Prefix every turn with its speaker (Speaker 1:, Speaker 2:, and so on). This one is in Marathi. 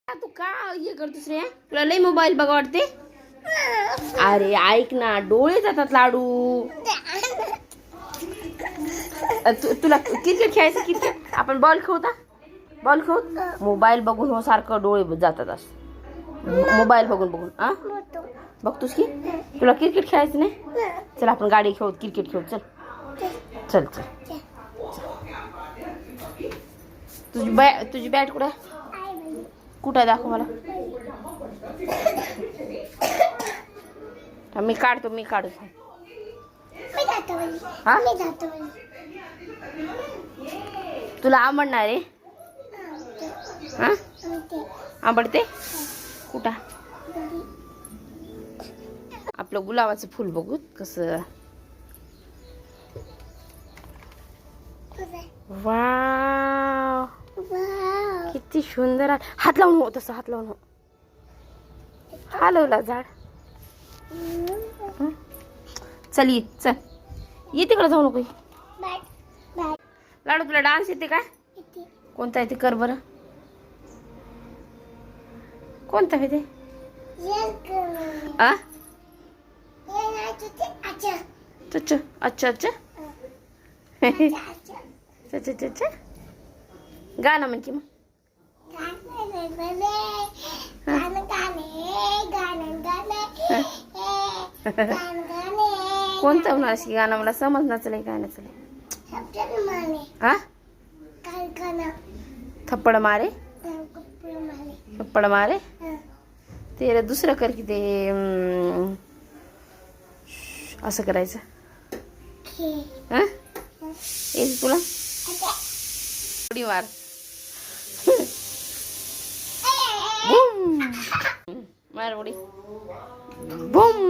Speaker 1: तू का हे करतोस रे? तुला लई मोबाईल बघा वाटते? अरे ऐक ना, डोळे जातात लाडू. तुला क्रिकेट खेळायचं? क्रिकेट आपण बॉल खेळता, बॉल खेळू. मोबाईल बघून हो सारखं डोळे जातात असं. मोबाईल बघून बघून बघतोस की. तुला क्रिकेट खेळायचं नाही? चल आपण गाडी खेळू, क्रिकेट खेळू. चल चल चल. तुझी बॅट कुठे? कुठं दाखव मला. मी काढतो. हा तुला आवडणार आहे? हा आवडते. कुठं आपलं गुलाबाचं फुल बघू कसं. वाव किती सुंदर आहे. हात लावून हो, तसं हात लावून हो. हलवला झाड. चल ये, चल ये तिकडे जाऊ नको. लाडू तुला डान्स येते का? कोणता येते कर बरं. कोणता येते? अच्छा अच्छा अच्छा अच्छा अच्छा अच्छा. गाणं म्हण की मग. कोणतं होणार की गाणं? मला समजणार नाही काय नचलंय. हा थप्पड मारे. थप्पड मारे ते दुसरं कर की ते असं करायचं. येईल तुला? उडी मार. मार उडी. बूम.